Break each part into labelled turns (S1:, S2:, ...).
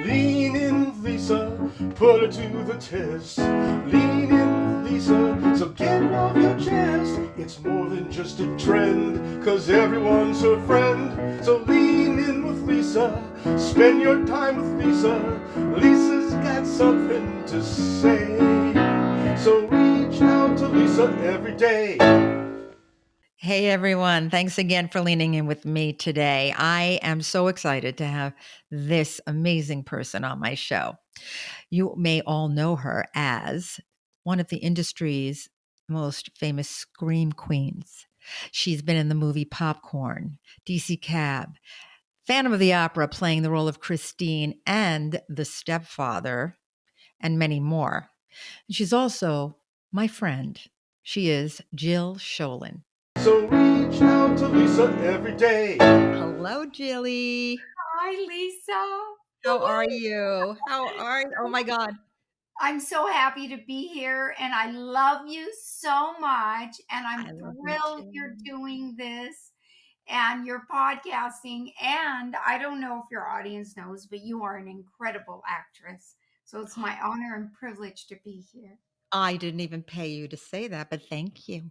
S1: Lean in with Lisa, put her to the test. Lean in with Lisa, so get it off your chest. It's more than just a trend, cause everyone's her friend. So lean in with Lisa, spend your time with Lisa. Lisa's got something to say. So reach out to Lisa every day.
S2: Hey everyone, thanks again for leaning in with me today. I am so excited to have this amazing person on my show. You may all know her as one of the industry's most famous scream queens. She's been in the movie Popcorn, DC Cab, Phantom of the Opera, playing the role of Christine, and The Stepfather, and many more. She's also my friend. She is Jill Schoelen.
S1: So reach out to Lisa every day.
S2: Hello, Jilly.
S3: Hi, Lisa.
S2: How are you? How are you? Oh my God.
S3: I'm so happy to be here and I love you so much. And I'm
S2: I love you
S3: thrilled you're
S2: too.
S3: doing this and you're podcasting. And I don't know if your audience knows, but you are an incredible actress. So it's my honor and privilege to be here.
S2: I didn't even pay you to say that, but thank you.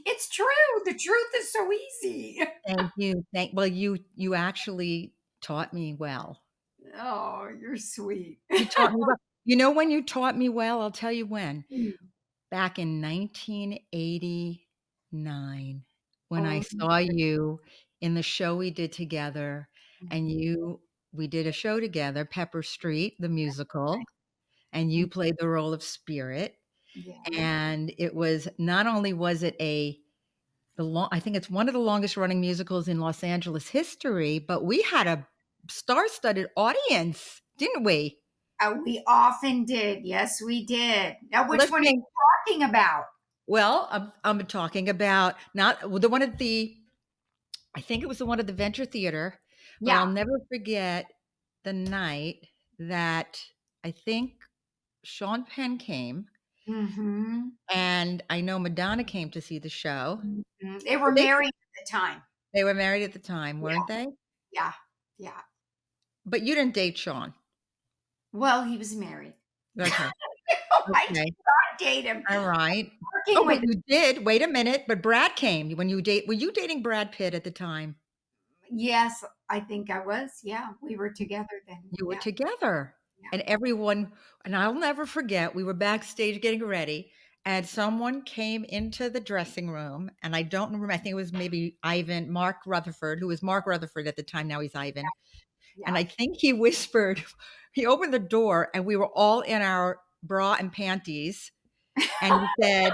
S3: It's true. The truth is so easy.
S2: Thank you. Well, you actually taught me well.
S3: Oh, you're sweet.
S2: You taught me well. You know when you taught me well? I'll tell you when. Back in 1989, when I
S3: Oh,
S2: saw you in the show we did together, and
S3: mhm.
S2: we did a show together, Pepper Street, the musical, and you played the role of Spirit.
S3: Yeah.
S2: And it was not only was it I think it's one of the longest running musicals in Los Angeles history, but we had a star-studded audience, didn't we?
S3: We often did. Yes, we did. Now, which
S2: Let's
S3: one are
S2: think.
S3: you talking about?
S2: Well, I'm talking about not the one at the I think it was the one at the Venture Theater, but I'll
S3: Yeah.
S2: never forget the night that I think Sean Penn came,
S3: Mhm.
S2: and I know Madonna came to see the show.
S3: Mhm. They were
S2: Did they
S3: married at the time.
S2: They were married at the time,
S3: Yeah,
S2: weren't they?
S3: yeah, yeah.
S2: But you didn't date Sean.
S3: Well, he was married.
S2: Okay,
S3: I did
S2: okay,
S3: not date him.
S2: all right. Oh,
S3: Working
S2: but
S3: with
S2: you did. Wait a minute, but Brad came when were you dating Brad Pitt at the time?
S3: Yes, I think I was. Yeah, we were together then.
S2: You were
S3: Yeah,
S2: together.
S3: yeah.
S2: And I'll never forget, we were backstage getting ready, and someone came into the dressing room, and I don't remember, I think it was maybe Mark Rutherford, who was Mark Rutherford at the time, now he's Ivan. And
S3: Yeah.
S2: I think he whispered, he opened the door, and we were all in our bra and panties, and he said,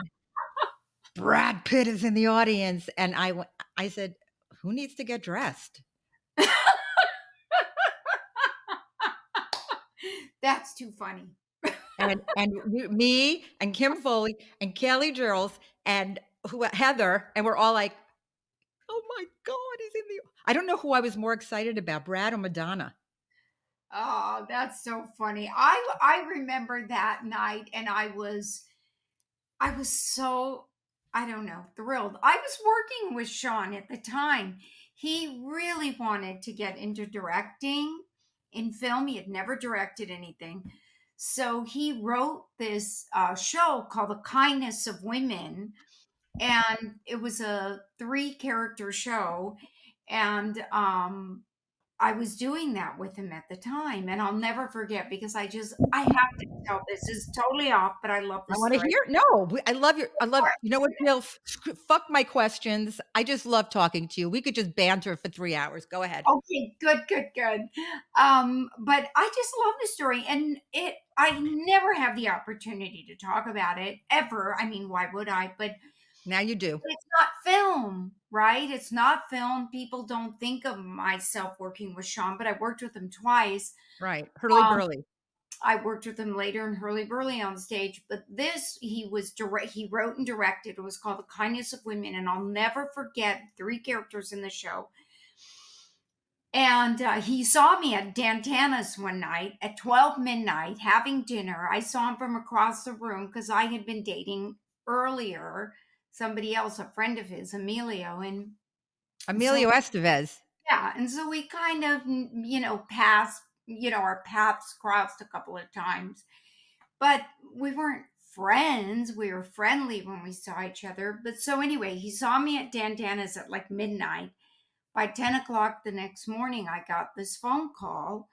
S2: "Brad Pitt is in the audience." And I said, "Who needs to get dressed?"
S3: That's too funny.
S2: Me and Kim Foley and Kelly Girls and Heather, and we're all like, "Oh my god, he's in the." I don't know who I was more excited about, Brad or Madonna.
S3: Oh, that's so funny. I remember that night and I was so, I don't know, thrilled. I was working with Sean at the time. He really wanted to get into directing in film. He had never directed anything. So he wrote this show called The Kindness of Women. And it was a three character show. And I was doing that with him at the time, and I'll never forget because I have to tell this. It's totally off, but I love
S2: I
S3: the
S2: want to
S3: story.
S2: hear. No, I love. You know what, Jill? Fuck my questions. I just love talking to you. We could just banter for 3 hours. Go ahead.
S3: Okay, good, good, good. But I just love the story, and I never have the opportunity to talk about it ever. I mean, why would I? But
S2: Now you do.
S3: it's not film, right? It's not film. People don't think of myself working with Sean, but I worked with him twice.
S2: Right, Hurley
S3: Um,
S2: Burley.
S3: I worked with him later in Hurly Burly on stage, but this he wrote and directed. It was called The Kindness of Women, and I'll never forget three characters in the show. And he saw me at Dantana's one night at 12 midnight having dinner. I saw him from across the room because I had been dating earlier somebody else, a friend of his, Emilio. And so,
S2: Emilio Estevez.
S3: yeah. And so we kind of, passed our paths crossed a couple of times, but we weren't friends. We were friendly when we saw each other. But so anyway, he saw me at Dantana's at like midnight. By 10 o'clock the next morning, I got this phone call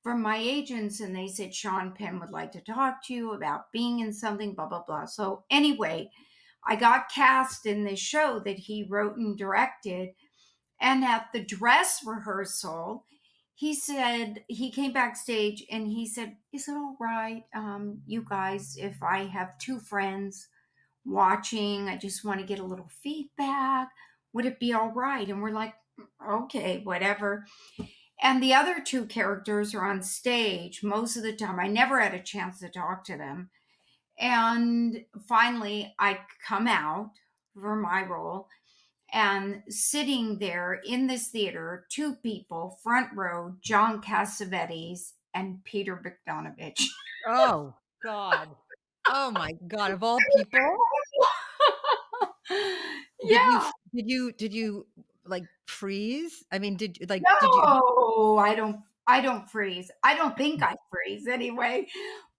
S3: from my agents, and they said Sean Penn would like to talk to you about being in something, blah, blah, blah. So anyway, I got cast in this show that he wrote and directed. And at the dress rehearsal, he said, he came backstage and he said, "Is it all right, you guys, if I have two friends watching? I just want to get a little feedback. Would it be all right?" And we're like, "Okay, whatever." And the other two characters are on stage most of the time. I never had a chance to talk to them. And finally, I come out for my role, and sitting there in this theater, two people, front row, John Cassavetes and Peter Bogdanovich.
S2: Oh God. Oh my God. Of all people,
S3: Yeah.
S2: did you like freeze? I mean, did you?
S3: No, I don't freeze. I don't think I freeze anyway.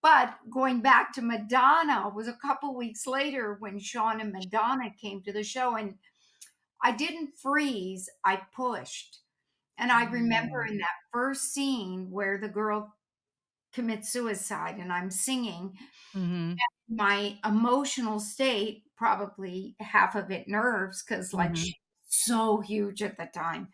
S3: But going back to Madonna was a couple weeks later when Sean and Madonna came to the show, and I didn't freeze, I pushed. And I remember
S2: Mm,
S3: in that first scene where the girl commits suicide and I'm singing,
S2: mhm,
S3: my emotional state, probably half of it nerves, because like
S2: mhm,
S3: she's so huge at the time.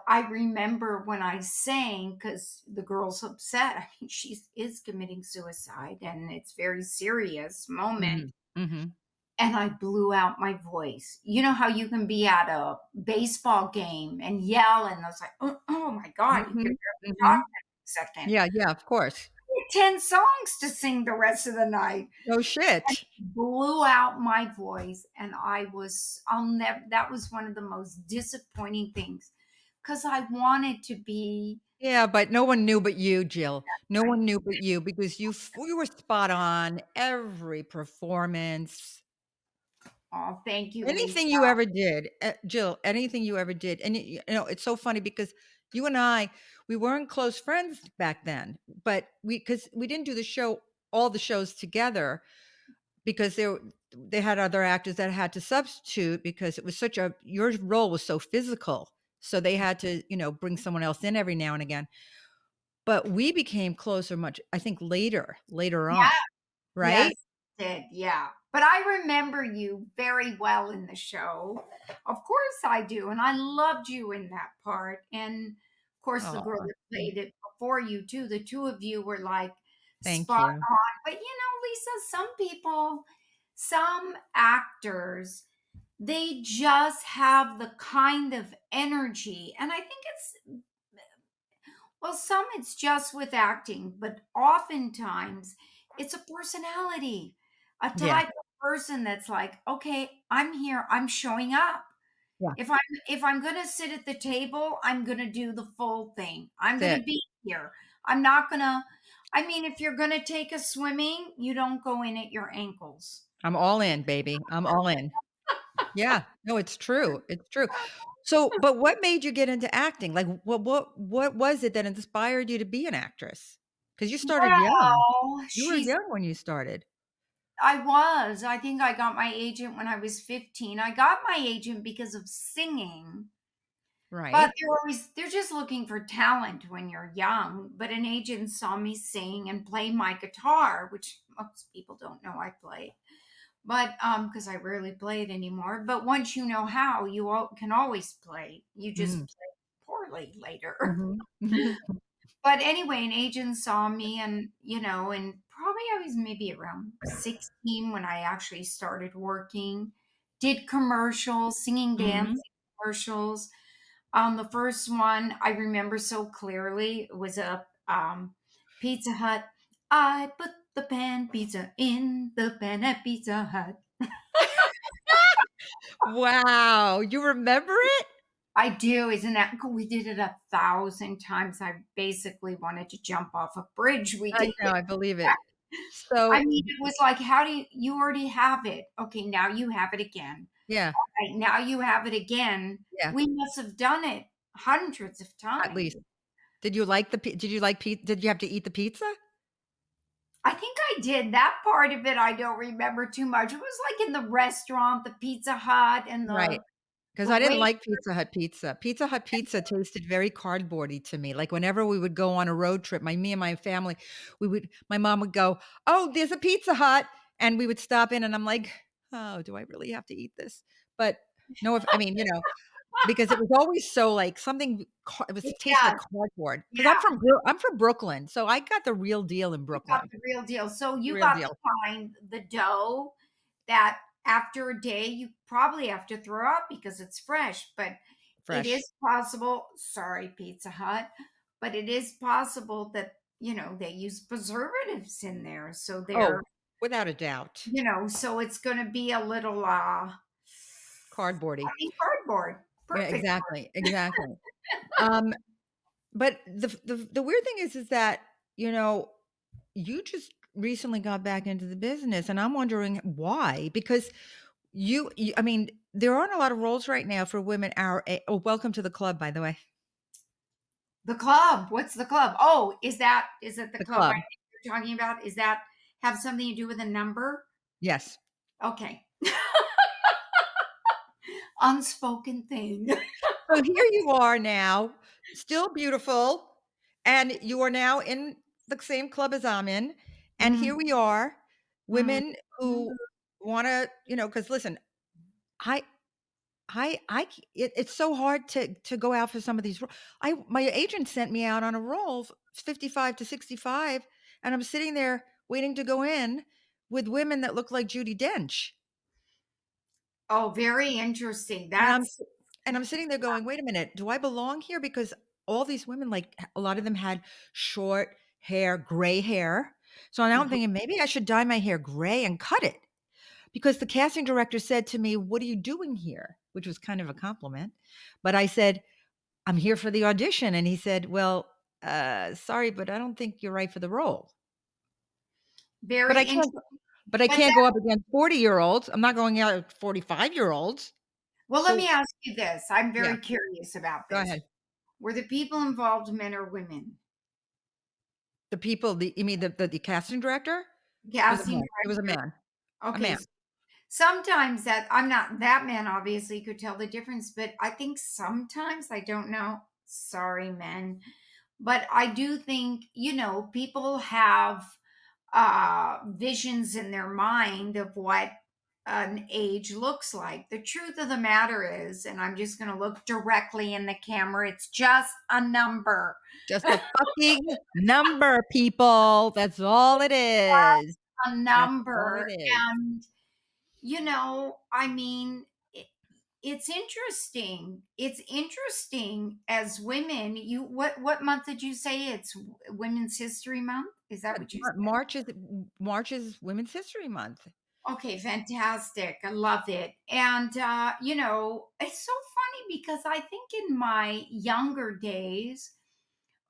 S3: I remember when I sang, because the girl's upset. I mean, she is committing suicide and it's very serious moment.
S2: mhm, mhm,
S3: And I blew out my voice. You know how you can be at a baseball game and yell, and I was like, oh my God, you can
S2: mhm,
S3: barely talk
S2: mhm.
S3: for a second.
S2: Yeah, yeah, of course.
S3: 10 songs to sing the rest of the night.
S2: No shit.
S3: Blew out my voice, and I'll never, that was one of the most disappointing things, because I wanted to be
S2: Yeah, but no one knew but you, Jill. No
S3: right.
S2: one knew but you because you were spot on every performance.
S3: Oh, thank you, Lisa.
S2: Anything you ever did, Jill, anything you ever did, and it's so funny because you and I, we weren't close friends back then, but because we didn't do all the shows together because they had other actors that had to substitute because it was your role was so physical, so they had to bring someone else in every now and again. But we became closer much, I think, later on,
S3: Yes,
S2: right?
S3: did, yeah. But I remember you very well in the show. Of course I do. And I loved you in that part. And of course, the
S2: Oh,
S3: girl that played it before you, too. The two of you were like
S2: thank
S3: spot
S2: you.
S3: on. But Lisa, some people, some actors, they just have the kind of energy. And I think some it's just with acting, but oftentimes it's a personality, a
S2: Yeah,
S3: type of person that's like, okay, I'm here, I'm showing up.
S2: yeah,
S3: If I'm gonna sit at the table, I'm gonna do the full thing. I'm
S2: that's
S3: gonna
S2: it.
S3: be here. I'm not gonna. I mean, if you're gonna take a swimming, you don't go in at your ankles.
S2: I'm all in, baby. I'm all in. Yeah, no, it's true. It's true. So, but what made you get into acting? Like, what was it that inspired you to be an actress? Because you started young.
S3: Well,
S2: You were
S3: she's
S2: young when you started,
S3: I was. I think I got my agent when I was 15. I got my agent because of singing. But
S2: right?
S3: they're just looking for talent when you're young. But an agent saw me sing and play my guitar, which most people don't know I play. But because I rarely play it anymore. But once you know how, can always play. You just
S2: Mm,
S3: play poorly later.
S2: mhm.
S3: But anyway, an agent saw me, and probably I was maybe around 16 when I actually started working. Did commercials, singing,
S2: Mhm.
S3: dancing commercials. The first one I remember so clearly was a Pizza Hut. I put the pan pizza in the pan at Pizza Hut.
S2: Wow, you remember it?
S3: I do. Isn't that cool? We did it 1,000 times. I basically wanted to jump off a bridge. We
S2: I
S3: did
S2: know,
S3: it.
S2: I believe it.
S3: I
S2: So,
S3: mean, it was like, how do you already have it? Okay, now you have it again.
S2: yeah,
S3: Right, now you have it again.
S2: yeah,
S3: We must have done it hundreds of
S2: at least.
S3: times.
S2: Did you like did you like did you have to eat the pizza?
S3: I think I did. That part of it I don't remember too much. It was like in the restaurant, the Pizza Hut and
S2: Right. 'Cause
S3: the
S2: I didn't
S3: wait.
S2: like Pizza Hut pizza. Pizza Hut pizza tasted very cardboardy to me, like, whenever we would go on a road trip, me and my family, my mom would go, "Oh, there's a Pizza Hut," and we would stop in, and I'm like, "Oh, do I really have to eat this?" But no, if I mean, because it was always so, like, something it tasted like
S3: Yes,
S2: cardboard. Because 'cause
S3: yeah,
S2: I'm from Brooklyn, so I got the real deal in
S3: you got
S2: Brooklyn.
S3: the real deal. So
S2: The
S3: you
S2: real
S3: got the
S2: deal.
S3: kind, the dough that after a day you probably have to throw up because it's fresh, but it is
S2: Fresh.
S3: possible, sorry, Pizza Hut, but it is possible that, they use preservatives in there. So
S2: Oh,
S3: they're,
S2: without a doubt.
S3: so it's going to be a little, I
S2: Cardboardy.
S3: mean, cardboard.
S2: Yeah,
S3: Perfect.
S2: exactly, exactly. Um, but the weird thing is that, you know, you just recently got back into the business, and I'm wondering why, because I mean, there aren't a lot of roles right now for women our oh, welcome to the club, by the way.
S3: The club. What's the club? Oh, is it the
S2: The
S3: club I
S2: club.
S3: think you're talking about? Is that have something to do with a number?
S2: Yes.
S3: Okay. Unspoken thing.
S2: So here you are now, still beautiful, and you are now in the same club as I'm in, and here
S3: Mhm,
S2: we are,
S3: mhm.
S2: women who wanna, because listen, I it's so hard to go out for some of these my agent sent me out on a roll, 55 to 65, and I'm sitting there waiting to go in with women that look like Judi Dench,
S3: Oh, very interesting.
S2: and
S3: That's
S2: I'm sitting there going, "Wait a minute, do I belong here?" Because all these women, like, a lot of them had short hair, gray hair, so now I'm
S3: mhm.
S2: thinking, "Maybe I should dye my hair gray and cut it," because the casting director said to me, "What are you doing here?" Which was kind of a compliment, but I said, "I'm here for the audition." And he said, "Well, sorry, but I don't think you're right for the role." But
S3: Very
S2: I
S3: interesting.
S2: can't but I
S3: But
S2: can't
S3: that
S2: go up against 40-year-olds. I'm not going out with 45-year-olds.
S3: well, let
S2: So
S3: me ask you this. I'm
S2: yeah,
S3: very curious about
S2: go
S3: this.
S2: ahead.
S3: Were the people involved men or women?
S2: The people you mean the casting director? It was a
S3: Casting
S2: man. It was a
S3: director?
S2: man. A
S3: Okay.
S2: man.
S3: Sometimes that I'm not that man obviously could tell the difference, but I think sometimes I don't know. Sorry, men. But I do think, people have visions in their mind of what an age looks like. The truth of the matter is, and I'm just going to look directly in the camera, it's just a number.
S2: Just a fucking number, people. That's all it is.
S3: A
S2: That's all it
S3: number.
S2: is.
S3: And, I mean, it's interesting. It's interesting as women. What month did you say it's Women's History Month? Is that what you said?
S2: March is Women's History Month.
S3: Okay, fantastic. I love it. And it's so funny because I think in my younger days,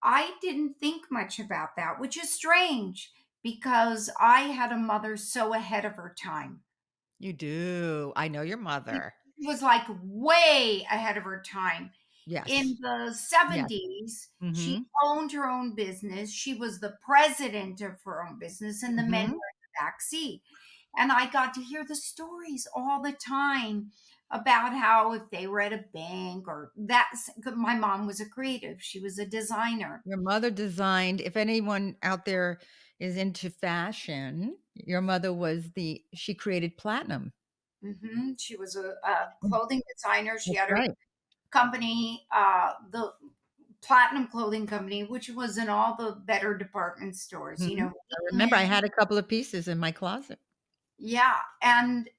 S3: I didn't think much about that, which is strange because I had a mother so ahead of her time.
S2: You do. I know your
S3: She
S2: mother.
S3: was like way ahead of her time. In
S2: Yes.
S3: the
S2: Yes.
S3: 70s, she
S2: Mhm.
S3: owned her own business. She was the president of her own business, and the men were in
S2: Mhm.
S3: the back seat. And I got to hear the stories all the time about how if they were at a bank or that's my mom was a creative, she was a designer.
S2: Your mother designed if anyone out there is into fashion, your mother was she created platinum.
S3: She was a clothing designer. She
S2: That's
S3: had her
S2: right.
S3: company, the Platinum Clothing Company, which was in all the better department stores,
S2: Mhm. I remember I
S3: Neiman.
S2: had a couple of pieces in my closet.
S3: Yeah, and,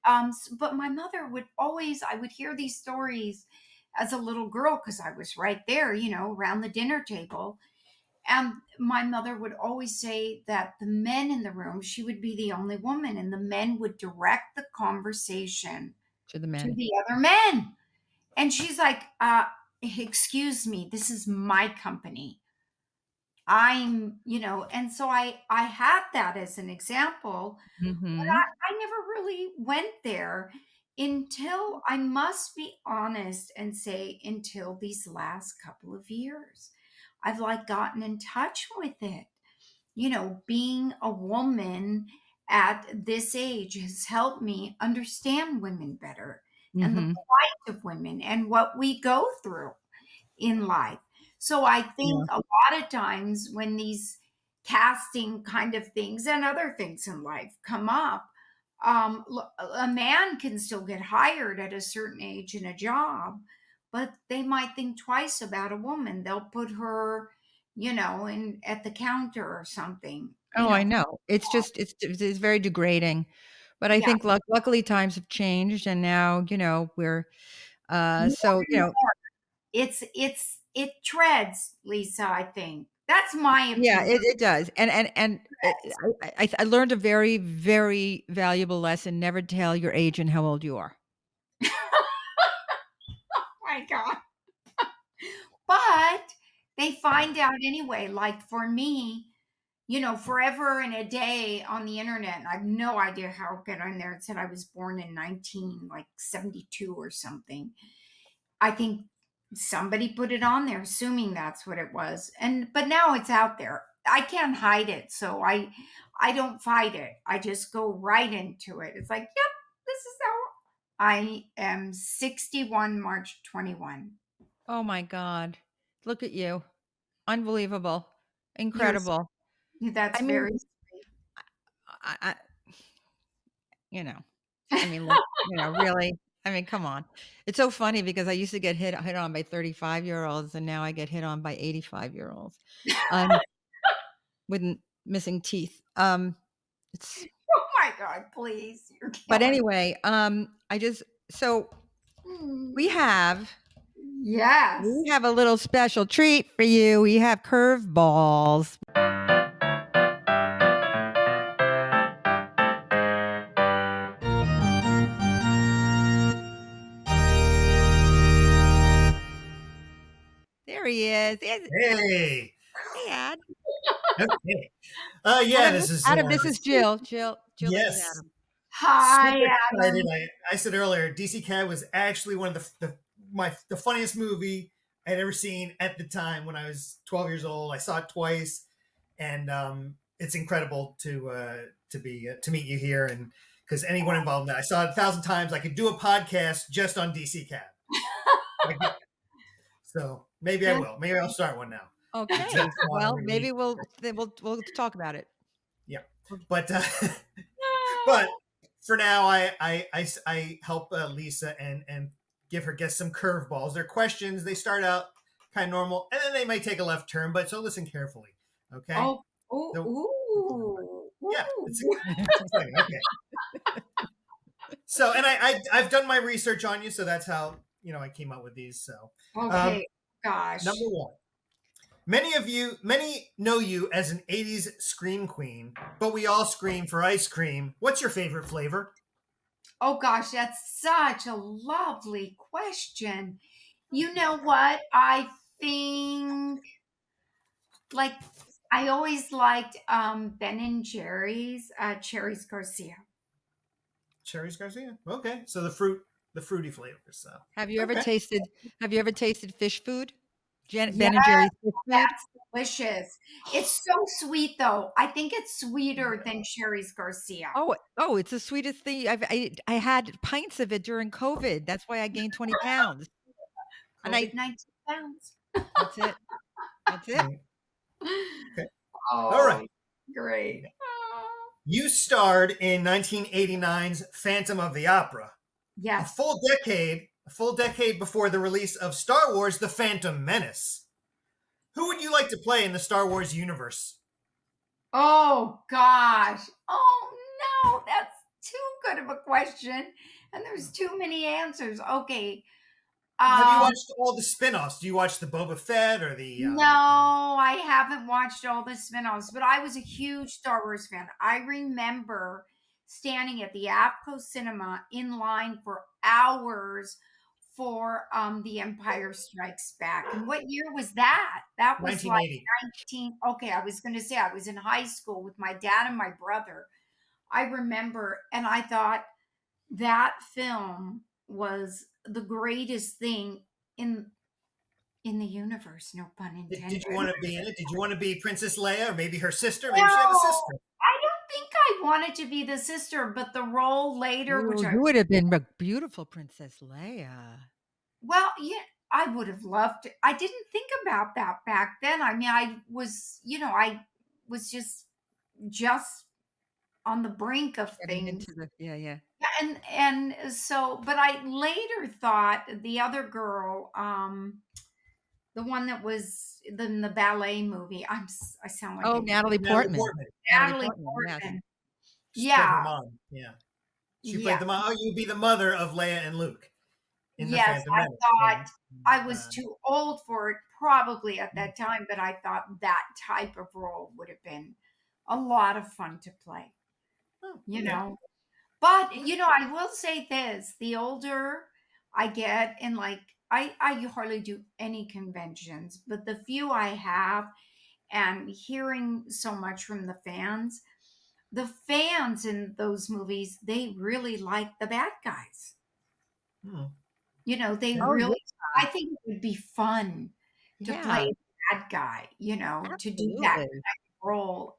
S3: but my mother would always I would hear these stories as a little girl because I was right there, around the dinner table, and my mother would always say that the men in the room she would be the only woman, and the men would direct the conversation
S2: To the
S3: to
S2: men.
S3: the other men, and she's like, "Excuse me, this is my company. And so I had that as an example, but
S2: Mhm.
S3: I never really went there until I must be honest and say until these last couple of years. I've like gotten in touch with it. Being a woman at this age has helped me understand women better and the
S2: Mhm.
S3: plight of women and what we go through in life. So I
S2: Yeah.
S3: think a lot of times when these casting kind of things and other things in life come up, a man can still get hired at a certain age in a job, but they might think twice about a woman. They'll put her, in at the counter or something.
S2: Oh, I know. It's just it's very degrading. But I
S3: Yeah,
S2: think luckily times have changed and now, we're
S3: more
S2: so,
S3: and more. It treads, Lisa. I think that's my
S2: yeah,
S3: opinion.
S2: it does. And I learned a very, very valuable lesson. Never tell your age and how old you are.
S3: My God. But they find out anyway. Like for me, forever and a day on the internet, and I have no idea how it got on there. It said I was born in 72 or something. I think somebody put it on there, assuming that's what it was. But now it's out there. I can't hide it, so I don't fight it. I just go right into it. It's like, yep, this is how I am 61 March 21.
S2: Oh my God. Look at you. Unbelievable.
S3: You're
S2: Incredible.
S3: That's
S2: I mean,
S3: very sweet.
S2: I you know, I mean, look, really, I mean, come on. It's so funny because I used to get hit on by 35-year-olds and now I get hit on by 85-year-olds. Um, with missing teeth. It's
S3: Oh my God, please. You're
S2: but
S3: killing.
S2: anyway, I just so we
S3: Mm.
S2: have
S3: Yes.
S2: a little special treat for you. We have curveballs. There he is.
S4: Hey.
S2: Hey, Ad.
S4: Okay. Yeah, this is
S2: Adam, this is Jill. Jill, this is
S4: yes,
S2: Adam.
S3: Hi,
S4: super excited.
S3: Adam.
S4: I said earlier, DC Cat was actually one of the funniest movie I'd ever seen at the time when I was 12 years old. I saw it twice, and it's incredible to meet you here, and because anyone involved in that, I saw it 1,000 times. I could do a podcast just on DC Cat. So maybe I
S3: That's
S4: will. Maybe I'll start one now.
S2: Okay.
S4: Just so I don't
S2: Well,
S4: really,
S2: maybe we'll talk about it.
S4: yeah. But
S3: no.
S4: but for now, I help Lisa and give her guests some curveballs. They're questions. They start out kind of normal, and then they might take a left turn. But so listen carefully, okay?
S3: Oh, oh,
S4: So
S3: ooh,
S4: yeah,
S3: ooh.
S4: it's exciting. Okay. So and I've done my research on you, so that's how I came up with these. So um,
S3: Okay,
S4: number
S3: gosh.
S4: one. Many know you as an 80s scream queen, but we all scream for ice cream. What's your favorite flavor?
S3: Oh, gosh, that's such a lovely question. You know what? I think, like, I always liked Ben and Jerry's Cherries Garcia.
S4: Cherries Garcia. Okay, so the fruity flavors. So
S2: Have you ever
S4: okay,
S2: tasted fish food?
S3: Yeah,
S2: Ben and Jerry's fish food?
S3: that's delicious. It's so sweet, though. I think it's sweeter than Cherries Garcia.
S2: Oh, it's the sweetest thing. I had pints of it during COVID. That's why I gained 20 pounds. And
S3: COVID 19 pounds.
S2: that's it. That's it.
S4: okay, all
S3: Oh,
S4: right.
S3: great. Oh.
S4: You starred in 1989's Phantom of the Opera, a
S3: Yes.
S4: full decade before the release of Star Wars: The Phantom Menace. Who would you like to play in the Star Wars universe?
S3: Oh gosh. Oh no, that's too good of a question. And there's too many answers. Okay.
S4: Have you
S3: Um
S4: watched all the spin-offs? Do you watch the Boba Fett or the
S3: no, I haven't watched all the spin-offs, but I was a huge Star Wars fan. I remember standing at the Apco Cinema in line for hours for The Empire Strikes Back. And what year was that? That was like
S4: 1980?
S3: 19. Okay, I was going to say I was in high school with my dad and my brother. I remember, and I thought that film was the greatest thing in in the universe. No pun intended.
S4: Did you want to be in it? Did you want to be Princess Leia or maybe her sister? Maybe she had a
S3: No,
S4: sister.
S3: I don't think I wanted to be the sister, but the role later, which
S2: Ooh,
S3: I
S2: you would have been a beautiful Princess Leia.
S3: well, yeah, I would have loved it. I didn't think about that back then. I mean, I was, I was just on the brink of
S2: Getting
S3: things.
S2: into the yeah.
S3: Yeah, and so, but I later thought the other girl, the one that was in the ballet movie. I sound like
S2: Oh,
S3: an
S2: Natalie
S4: Natalie
S2: Portman.
S4: Portman.
S2: Natalie
S3: Natalie
S2: Portman, yes.
S3: Portman.
S4: She played her
S3: Yeah,
S4: mom. Yeah. She
S3: yeah,
S4: played the mom. Oh, you'd be the mother of Leia and Luke in the
S3: yes.
S4: Phantom
S3: I
S4: Menace.
S3: thought I was
S4: Uh,
S3: too old for it, probably at that time, but I thought that type of role would have been a lot of fun to play.
S4: oh,
S3: You
S4: okay.
S3: know, but I will say this: the older I get, and like I hardly do any conventions, but the few I have, and hearing so much from the fans in those movies, they really like the bad guys.
S4: Hmm.
S3: They
S4: Yeah.
S2: Oh,
S3: really,
S2: yeah.
S3: I think it would be fun to play
S2: Yeah,
S3: a bad guy, to do that kind
S2: absolutely.
S3: of role.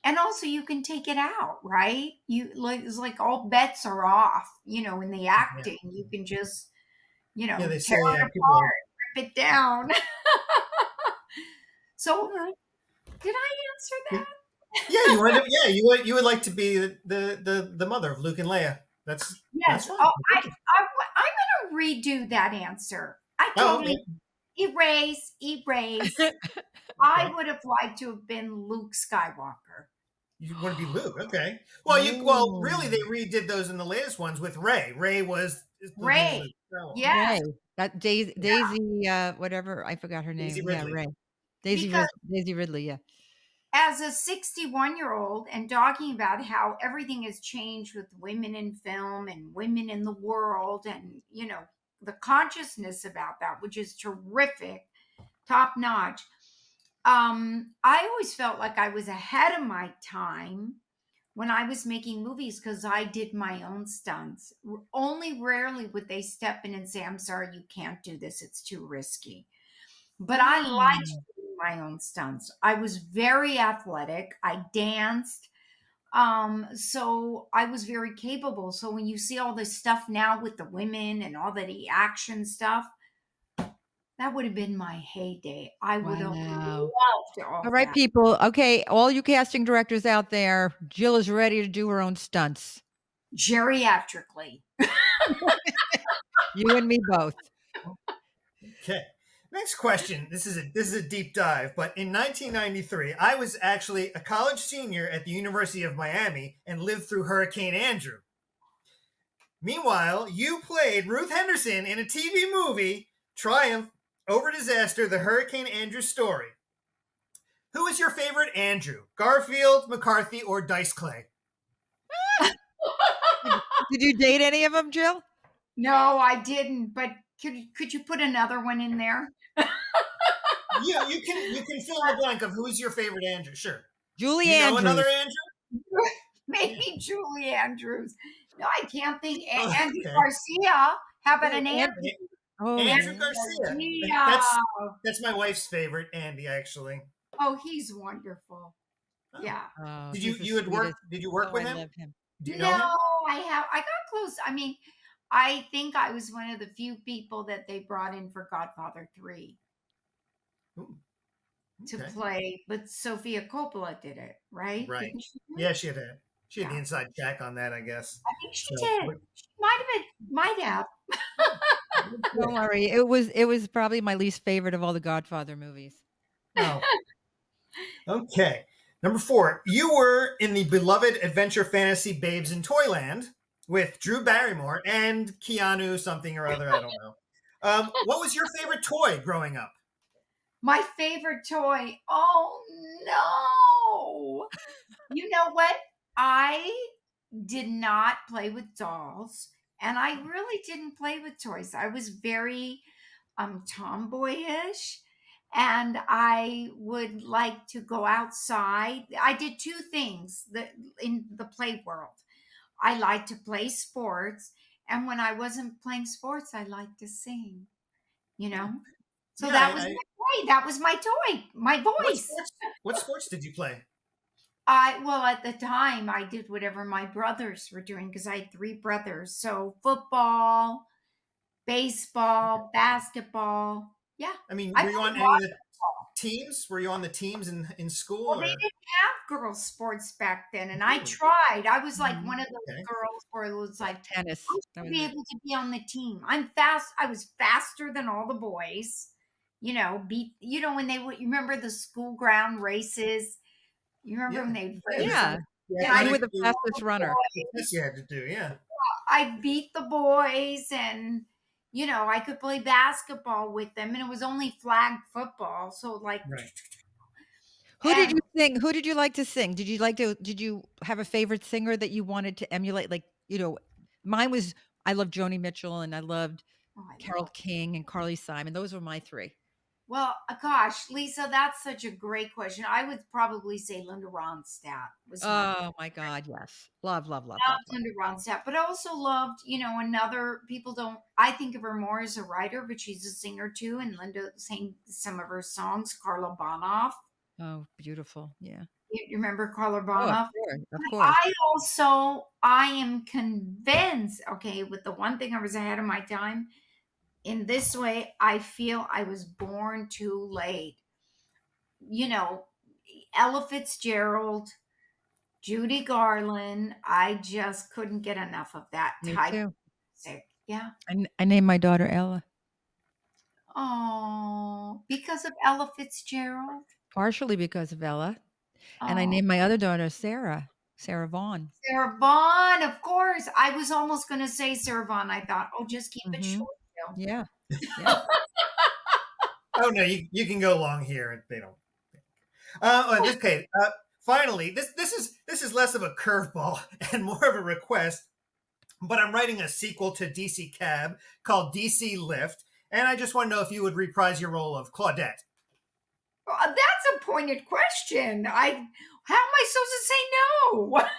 S3: And also you can take it out, right? It's like all bets are off, in the
S4: Yeah.
S3: acting. You can just,
S4: Yeah, they
S3: tear
S4: say
S3: it
S4: people are.
S3: apart, rip it down.
S4: All
S3: So
S4: right.
S3: did I answer
S4: Yeah,
S3: that?
S4: you would. Yeah, you would like to be the mother of Luke and Leia. That's
S3: Yes.
S4: fine.
S3: Oh,
S4: That's okay.
S3: I'm going to redo that answer. I
S4: Oh, okay.
S3: totally erase. I
S4: Okay.
S3: would have liked to have been Luke Skywalker.
S4: You want to be Luke? Okay. Well, really,
S2: Oh,
S4: they redid those in the latest ones with Ray. Ray was the new
S3: Ray.
S4: Luke Skywalker.
S3: Yes.
S2: Ray. That Daisy,
S3: Yeah.
S2: Daisy, whatever, I forgot her
S4: Daisy
S2: name. Yeah,
S4: Ridley.
S2: Ray. Daisy
S3: Because
S2: Rid Daisy Ridley, yeah.
S3: as a 61-year-old and talking about how everything has changed with women in film and women in the world and, the consciousness about that, which is terrific, top notch. I always felt like I was ahead of my time when I was making movies because I did my own stunts. Only rarely would they step in and say, I'm sorry, you can't do this. It's too risky. But I liked
S2: Mm.
S3: doing my own stunts. I was very athletic. I danced. So I was very capable. So when you see all this stuff now with the women and all the action stuff, that would have been my heyday. I would have
S2: Wow.
S3: loved
S2: All
S3: all
S2: right,
S3: that.
S2: people. Okay, all you casting directors out there, Jill is ready to do her own stunts.
S3: Geriatrically.
S2: You and me both.
S4: Okay. Next question. This is a deep dive, but in 1993, I was actually a college senior at the University of Miami and lived through Hurricane Andrew. Meanwhile, you played Ruth Henderson in a TV movie, Triumph Over Disaster: The Hurricane Andrew Story. Who is your favorite Andrew? Garfield, McCarthy, or Dice Clay?
S2: Did did you date any of them, Jill?
S3: No, I didn't. But could you put another one in there?
S4: You can fill in the blank of who is your favorite Andrew. Sure. Do
S2: Julie
S4: you know another
S2: Andrews.
S4: Andrew?
S3: Maybe Julie Andrews. No, I can't think.
S4: Oh,
S3: Andy
S4: okay.
S3: Garcia. How about an
S2: And
S3: Andy?
S2: oh,
S4: Andrew
S2: yeah.
S4: Garcia.
S3: Garcia.
S4: That's my wife's favorite, Andy. Actually.
S3: Oh, he's wonderful.
S4: Oh.
S3: Yeah.
S2: Oh,
S4: Did you
S2: he's the
S4: you had work?
S2: sweetest.
S4: Did you work
S2: Oh,
S4: with
S2: I
S4: him?
S2: love him.
S4: Do you know
S3: No,
S4: him?
S3: I got close. I mean, I think I was one of the few people that they brought in for Godfather 3
S4: Ooh,
S3: to
S4: okay.
S3: play, but Sofia Coppola did it, right?
S4: Right.
S3: Didn't she do it?
S4: Yeah, she had the
S3: Yeah.
S4: inside track on that, I guess.
S3: I think she
S4: So,
S3: did. She might have.
S2: Don't worry. It was probably my least favorite of all the Godfather movies.
S4: oh, okay. Number 4, you were in the beloved adventure fantasy Babes in Toyland with Drew Barrymore and Keanu something or other. I don't know. What was your favorite toy growing up?
S3: My favorite toy. Oh no. You know what? I did not play with dolls and I really didn't play with toys. I was very tomboyish and I would like to go outside. I did two things in the play world. I like to play sports, and when I wasn't playing sports, I liked to sing, you know? So
S4: Yeah,
S3: that was my toy. That was my toy, my
S4: what
S3: voice.
S4: sports? What sports did you play?
S3: Well, at the time, I did whatever my brothers were doing because I had three brothers. So football, baseball, basketball. Yeah,
S4: I mean,
S3: I
S4: were you
S3: played
S4: on any of the
S3: volleyball.
S4: teams? Were you on the teams in school
S3: Well, they
S4: or?
S3: didn't have girls' sports back then, and I
S4: Really?
S3: tried. I was like
S4: Mhm.
S3: one of those
S4: Okay.
S3: girls where it was like, I
S2: Tennis. That
S3: should
S2: was
S3: be
S2: it.
S3: able to be on the team. I'm fast. I was faster than all the boys. When they would. You remember the school ground races? You remember when
S4: Yeah.
S3: they
S4: Yeah.
S3: race?
S2: Yeah.
S4: The
S3: And
S2: Yeah.
S3: I
S2: You were
S4: athletic
S2: the
S3: beat all
S2: fastest
S3: the
S2: runner.
S4: test
S3: boys.
S4: you had to do. Yeah.
S3: I beat the boys, and I could play basketball with them, and it was only flag football. So like,
S4: Right.
S2: Who did
S3: and
S2: you sing? Who did you like to sing? Did you have a favorite singer that you wanted to emulate? Like, mine was, I loved Joni Mitchell and I loved
S3: oh, I
S2: Carole
S3: love.
S2: King and Carly Simon. Those were my three.
S3: Well, gosh, Lisa, that's such a great question. I would probably say Linda Ronstadt was my
S2: Oh my God, yes. Love, love, love, love,
S3: loved
S2: love.
S3: Linda Ronstadt, but I also loved, another people don't. I think of her more as a writer, but she's a singer too. And Linda sang some of her songs. Carla Bonoff.
S2: Oh, beautiful. Yeah.
S3: You remember Carla
S2: Oh, of
S3: Bonoff?
S2: course, of
S3: But
S2: course.
S3: I am convinced. Okay, with the one thing I was ahead of my time. In this way, I feel I was born too late. You know, Ella Fitzgerald, Judy Garland. I just couldn't get enough of that
S2: Me
S3: type of
S2: too.
S3: music. Yeah.
S2: I named my daughter Ella,
S3: Oh, because of Ella Fitzgerald.
S2: partially because of Ella, and I
S3: Oh,
S2: named my other daughter Sarah, Sarah Vaughan.
S3: Sarah Vaughan, of course. I was almost going to say Sarah Vaughan. I thought, oh, just keep it
S2: Mhm.
S3: short, Jill.
S2: Yeah. Yeah.
S4: Oh no, you can go long here and they don't. Okay. Finally, this is less of a curveball and more of a request. But I'm writing a sequel to DC Cab called DC Lift, and I just want to know if you would reprise your role of Claudette.
S3: That's a pointed question. How am I supposed to say no?
S2: How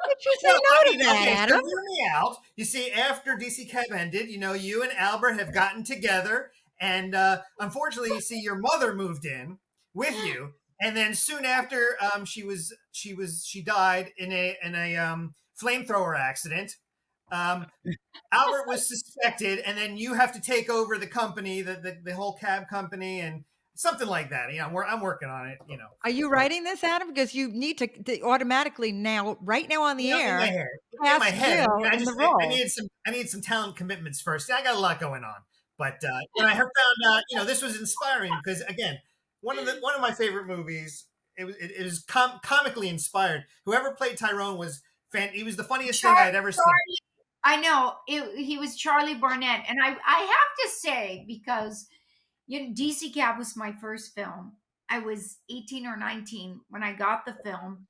S2: could you say
S4: Well, I
S2: no to
S4: mean,
S2: that,
S4: okay, so
S2: Adam?
S4: hear me out. You see, after DC Cab ended, you and Albert have gotten together, and unfortunately, you see, your mother moved in with you, and then soon after, she died in a flamethrower accident. Um, Albert was suspected, and then you have to take over the company, the whole cab company, and something like that. I'm working on it.
S2: Are you
S4: But
S2: writing this, Adam? Because you need to automatically now, right now on the
S4: in my
S2: air,
S4: head, in my
S2: cast
S4: head.
S2: Jill
S4: I
S2: in the
S4: just I
S2: role.
S4: need some talent commitments first. I got a lot going on, but I have found out this was inspiring because again, one of my favorite movies. It was comically inspired. Whoever played Tyrone was he was the funniest thing I had ever seen.
S3: I know he was Charlie Barnett, and I have to say because DC Cab was my first film. I was 18 or 19 when I got the film,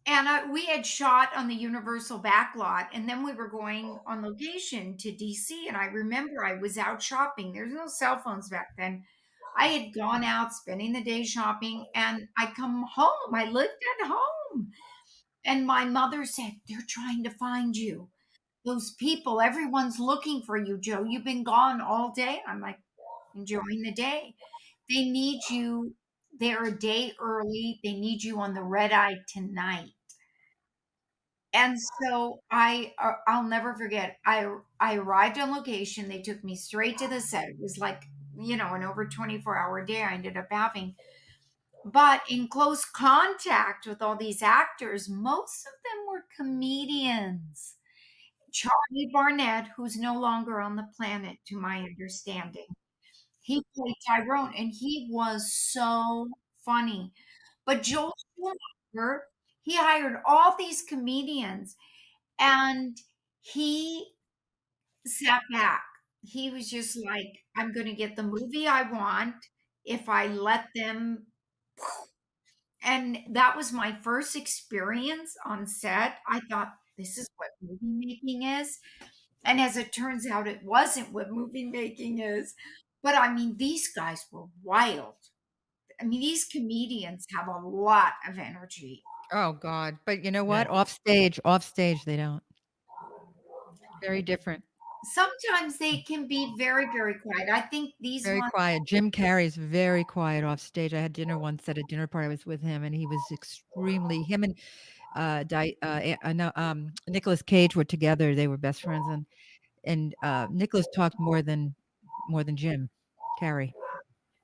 S3: and we had shot on the Universal backlot, and then we were going on location to DC. And I remember I was out shopping. There's no cell phones back then. I had gone out spending the day shopping, and I come home. I lived at home, and my mother said, "They're trying to find you. Those people, everyone's looking for you, Joe. You've been gone all day." I'm like, enjoying the day. They need you. They're a day early. They need you on the red eye tonight. And so I'll never forget. I arrived on location. They took me straight to the set. It was like, an over 24-hour day I ended up having. But in close contact with all these actors, most of them were comedians. Charlie Barnett, who's no longer on the planet, to my understanding. He played Tyrone, and he was so funny. But Joel Schumacher, he hired all these comedians, and he sat back. He was just like, "I'm going to get the movie I want if I let them." And that was my first experience on set. I thought, this is what movie making is. And as it turns out, it wasn't what movie making is. But I mean, these guys were wild. I mean, these comedians have a lot of energy.
S2: Oh God. But you know
S4: Yeah.
S2: what? Off stage, they don't. Very different.
S3: Sometimes they can be very, very quiet. I think these
S2: Very
S3: ones.
S2: quiet. Jim Carrey's very quiet off stage. I had dinner once at a dinner party. I was with him, and he was extremely him and no, Nicolas Cage were together. They were best friends, and Nicolas talked more than Jim Carrey at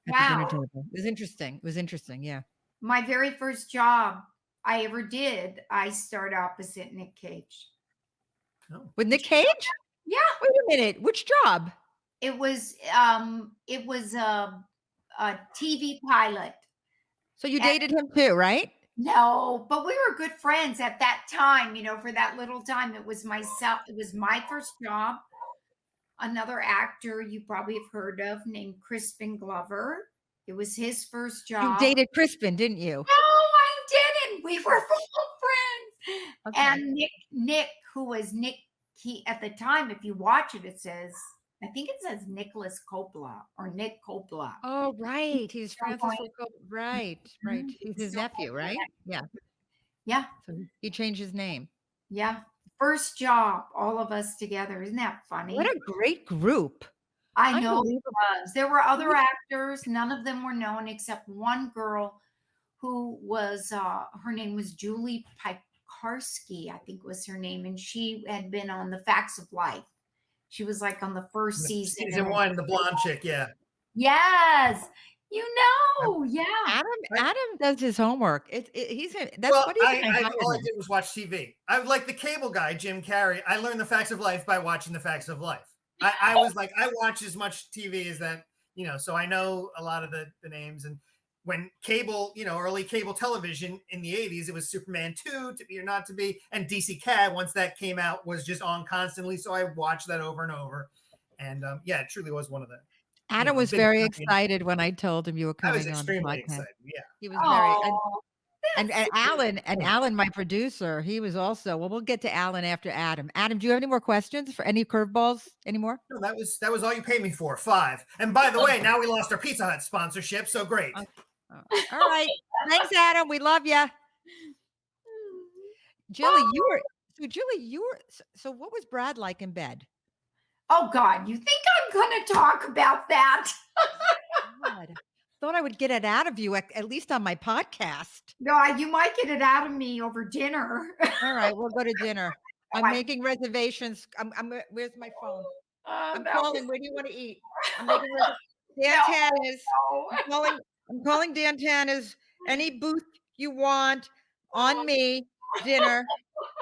S2: the dinner
S3: Wow.
S2: table. It was interesting. It was interesting. Yeah.
S3: My very first job I ever did, I starred opposite Nick Cage.
S4: Oh.
S2: With Nick Cage?
S3: Yeah,
S2: Wait a minute. Which job?
S3: it was a TV pilot.
S2: So you
S3: And
S2: dated him too, right?
S3: no, but we were good friends at that time, for that little time. It was my first job. Another actor you probably have heard of named Crispin Glover. It was his first
S2: You
S3: job.
S2: dated Crispin, didn't you?
S3: No, I didn't. We were full friends.
S2: Okay.
S3: And Nick, who was Nick, he at the time, if you watch it, I think it says Nicholas Coppola or Nick Coppola.
S2: Oh, right. He's
S3: Still
S2: Francis
S3: going.
S2: Ford Coppola. Right, right.
S3: Mhm.
S2: He's his
S3: Still
S2: nephew,
S3: going.
S2: right? Yeah.
S3: Yeah,
S2: So he changed his name.
S3: yeah. First job, all of us together. Isn't that funny?
S2: What a great group.
S3: I know it
S2: Unbelievable.
S3: was. There were other actors. None of them were known except one girl who was, her name was Julie Pikarsky, I think was her name. And she had been on The Facts of Life. She was like on the first season.
S4: Season 1, the blonde chick, yeah.
S3: Yes. Yeah.
S2: Adam does his homework. That's
S4: Well,
S2: what do you think I
S4: all I
S2: hired him?
S4: did was watch TV. I was like the cable guy, Jim Carrey. I learned the facts of life by watching the facts of life. I was like, I watch as much TV as that, so I know a lot of the names. And when cable, early cable television in the 80s, it was Superman 2, To Be or Not to Be, and DC Cat, once that came out, was just on constantly. So I watched that over and over. And yeah, it truly was one of the.
S2: Adam was very excited when I told him you were
S4: I was
S2: coming on the
S4: extremely
S2: podcast.
S4: excited. Yeah.
S2: He was very
S3: Oh,
S2: and Alan, my producer, he was also. Well, we'll get to Alan after Adam. Adam, do you have any more questions for any curveballs anymore?
S4: No, that was all you paid me for, 5. And by the way, now we lost our Pizza Hut sponsorship, so great.
S2: All right. Thanks, Adam. We love you. Julie, so what was Brad like in bed?
S3: oh God, you think I'm going to talk about that?
S2: God. Thought I would get it out of you at least on my podcast.
S3: No, you might get it out of me over dinner.
S2: All right, we'll go to dinner. I'm
S3: I-
S2: making reservations. Where's my phone? I'm
S3: that
S2: calling.
S3: was-
S2: Where do you want to eat? I'm making Dan Tanner's.
S3: no.
S2: I'm calling Dan Tanner's. Any booth you want on me, dinner.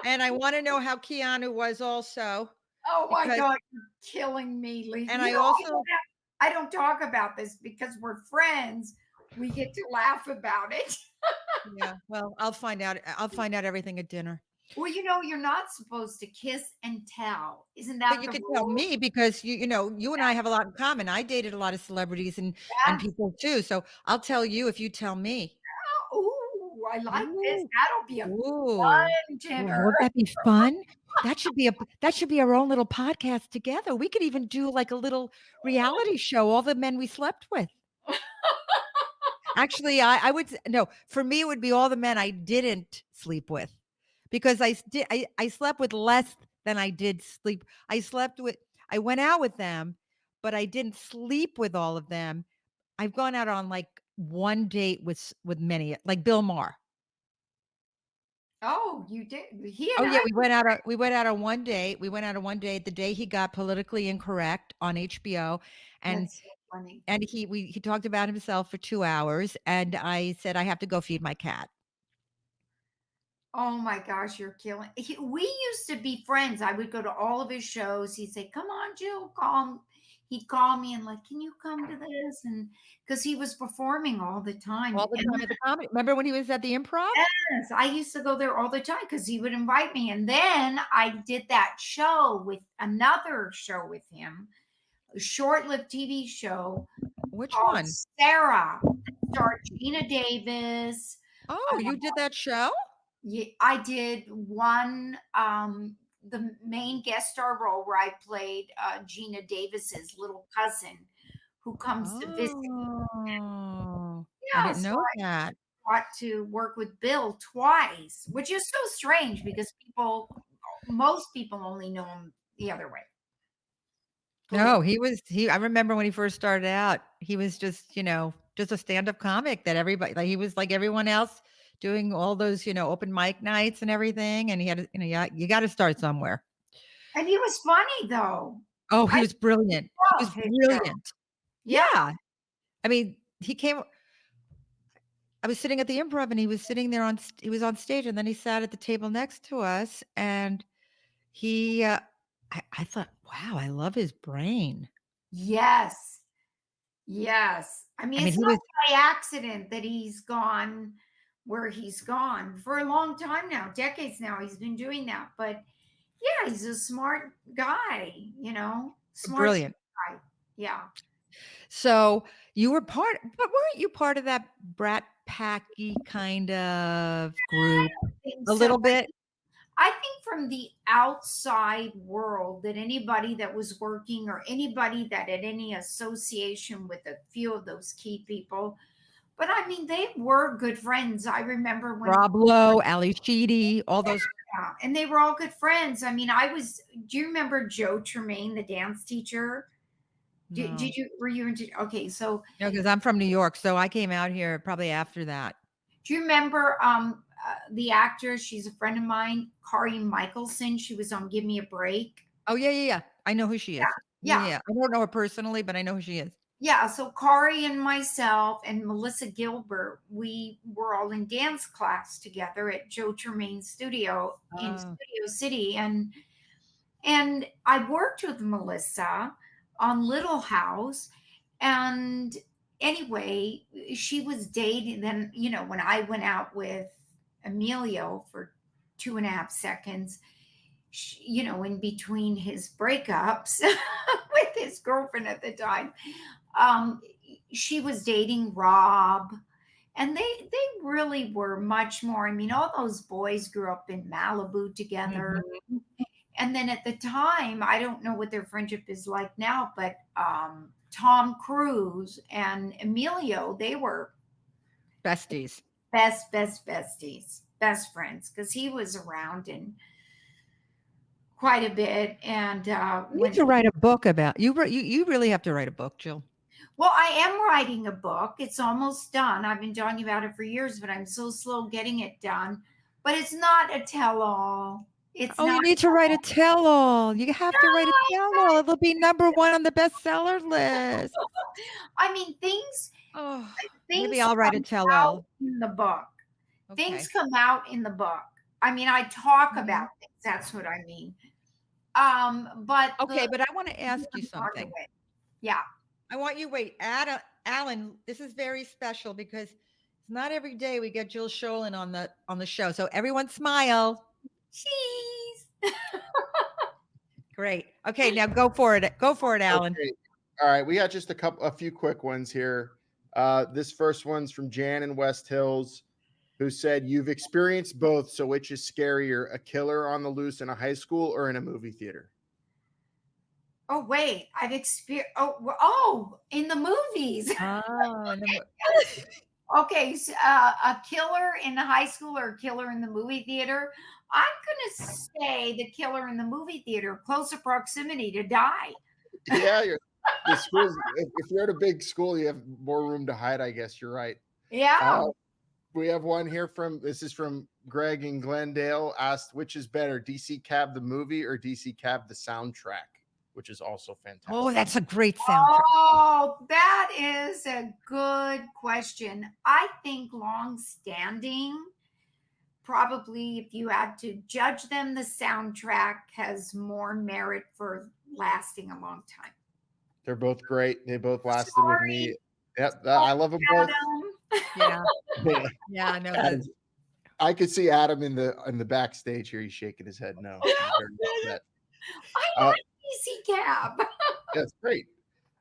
S2: And I want to know how Keanu was also.
S3: Oh my
S2: because-
S3: God, you're killing me, Lee.
S2: And
S3: You
S2: I
S3: know,
S2: also
S3: I don't talk about this because we're friends. We get to laugh about it.
S2: yeah. Well, I'll find out. I'll find out everything at dinner.
S3: Well, you're not supposed to kiss and tell. Isn't that
S2: But you
S3: the
S2: can
S3: rule?
S2: tell me because you and I have a lot in common. I dated a lot of celebrities and people too. So I'll tell you if you tell me.
S3: Ooh, I like this.
S2: Ooh.
S3: That'll be a
S2: Ooh.
S3: fun dinner.
S2: Would that be fun? That should be our own little podcast together. We could even do like a little reality show, all the men we slept with. Actually, I would no, for me it would be all the men I didn't sleep with. Because I slept with less than I did sleep. I went out with them, but I didn't sleep with all of them. I've gone out on like one date with many, like Bill Maher.
S3: Oh, you did.
S2: Oh yeah, we went out on one date. We went out on one date the day he got politically incorrect on HBO, and
S3: That's so funny.
S2: and he talked about himself for 2 hours, and I said I have to go feed my cat.
S3: Oh my gosh, you're killing. We used to be friends. I would go to all of his shows. He'd say, "Come on, Jill, call." He'd call me and like, "Can you come to this?" And because he was performing all the time.
S2: All the time at the comedy. Remember when he was at the Improv?
S3: Yes, I used to go there all the time because he would invite me. And then I did that show with another show with him, a short-lived TV show.
S2: Which
S3: called
S2: one?
S3: Sarah. Starred Gina Davis.
S2: Oh, you did that show?
S3: Yeah, I did one, the main guest star role where I played Gina Davis's little cousin who comes to visit.
S2: Oh,
S3: Yeah,
S2: I didn't know that.
S3: Got to work with Bill twice, which is so strange because most people only know him the other way.
S2: No, I remember when he first started out, he was just, just a stand-up comic that everybody like he was like everyone else doing all those, open mic nights and everything. And he had, you got to start somewhere.
S3: And he was funny though.
S2: Oh, he
S3: I
S2: was brilliant. He was
S3: love his show.
S2: brilliant.
S3: Yeah.
S2: Yeah. I mean, I was sitting at the Improv and he was sitting there he was on stage and then he sat at the table next to us and I thought, wow, I love his brain.
S3: Yes. Yes. I mean,
S2: I mean,
S3: it's
S2: he
S3: not
S2: was
S3: by accident that he's gone where he's gone for a long time now, decades now. He's been doing that. But yeah, he's a smart guy, smart
S2: brilliant.
S3: guy. Yeah.
S2: So you were but weren't you part of that brat packy kind of group
S3: Think
S2: a
S3: so.
S2: little bit?
S3: I think from the outside world that anybody that was working or anybody that had any association with a few of those key people, but I mean, they were good friends. I remember when,
S2: Rob Lowe, Ali Sheedy, all those.
S3: yeah, and they were all good friends. I mean, do you remember Joe Tremaine, the dance teacher? Did
S2: No,
S3: were you into, okay, so
S2: no, because I'm from New York, so I came out here probably after that.
S3: do you remember the actor? She's a friend of mine, Kari Michelson. She was on Give Me a Break.
S2: Oh yeah. I know who she is.
S3: Yeah.
S2: Yeah. I don't know her personally, but I know who she is.
S3: Yeah, so Kari and myself and Melissa Gilbert, we were all in dance class together at Joe Tremaine's studio in
S2: Oh.
S3: Studio City, and I worked with Melissa on Little House, and anyway, she was dating. Then when I went out with Emilio for 2.5 seconds, in between his breakups with his girlfriend at the time, she was dating Rob, and they really were much more. I mean, all those boys grew up in Malibu together.
S2: Mhm.
S3: And then at the time, I don't know what their friendship is like now, but Tom Cruise and Emilio, they were
S2: Besties.
S3: besties, best friends, because he was around and quite a bit. And
S2: You need to write a book about you. You really have to write a book, Jill.
S3: well, I am writing a book. It's almost done. I've been talking about it for years, but I'm so slow getting it done. But it's not a tell-all. It's
S2: Oh, you
S3: not.
S2: need to write a tell-all. You have to write a tell-all. It'll be #1 on the bestseller list.
S3: I mean, things
S2: Oh, maybe
S3: things
S2: I'll write a
S3: come
S2: tell-all.
S3: out in the book.
S2: Okay.
S3: Things come out in the book. I mean, I talk
S2: Mhm.
S3: about things. That's what I mean. But
S2: Okay, but I want to ask you something.
S3: Yeah.
S2: I want you wait, Alan. This is very special because it's not every day we get Jill Schoelen on the show. So everyone smile.
S3: Cheese.
S2: Great. Okay, now go for it. Go for it, Alan.
S5: Okay. All right, we got just a few quick ones here. This first one's from Jan in West Hills, who said, "You've experienced both, so which is scarier, a killer on the loose in a high school or in a movie theater?"
S3: Oh wait, I've experienced. Oh, in the movies.
S2: Oh,
S3: Okay, so, a killer in the high school or a killer in the movie theater? I'm going to say the killer in the movie theater, closer proximity to die.
S5: Yeah, the schools. If you're at a big school, you have more room to hide. I guess you're right.
S3: Yeah.
S5: We have one here this is from Greg in Glendale. Asked, which is better, DC Cab the movie or DC Cab the soundtrack, which is also fantastic.
S2: Oh, that's a great soundtrack.
S3: Oh, that is a good question. I think long standing, probably if you had to judge them, the soundtrack has more merit for lasting a long time.
S5: They're both great. They both lasted with me. Yep, I love them both.
S2: Yeah. Yeah, I know that.
S5: I could see Adam in the backstage here. He's shaking his head no. He's very upset.
S3: I like DC Cab.
S5: That's great.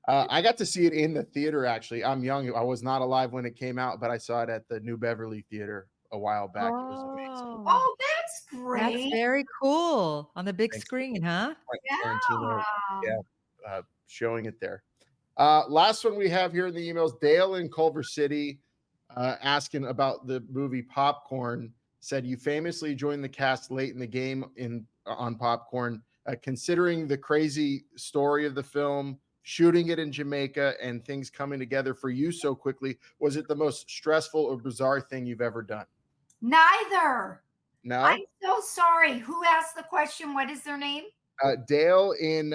S5: I got to see it in the theater, actually. I'm young. I was not alive when it came out, but I saw it at the New Beverly Theater a while back. It was amazing.
S3: Oh, that's great.
S2: That's very cool. On the big screen, huh?
S5: Tarantino, showing it there. Last one we have here in the emails, Dale in Culver City, asking about the movie Popcorn, said, "You famously joined the cast late in the game on Popcorn. Considering the crazy story of the film, shooting it in Jamaica, and things coming together for you so quickly, was it the most stressful or bizarre thing you've ever done?
S3: Neither.
S5: No?
S3: I'm so sorry. Who asked the question? What is their name?
S5: Dale in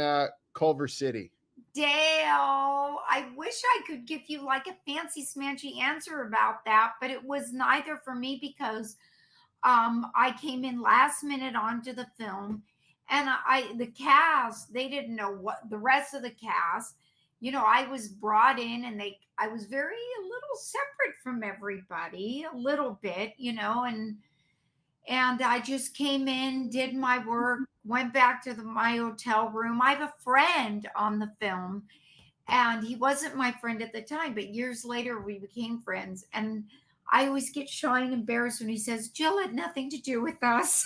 S5: Culver City.
S3: Dale. I wish I could give you like a fancy smanchy answer about that, but it was neither for me because I came in last minute onto the film, and the cast, they didn't know what the rest of the cast. I was brought in, and I was very a little separate from everybody, a little bit, and I just came in, did my work, went back to my hotel room. I have a friend on the film, and he wasn't my friend at the time, but years later we became friends. And I always get shy and embarrassed when he says, Jill had nothing to do with us.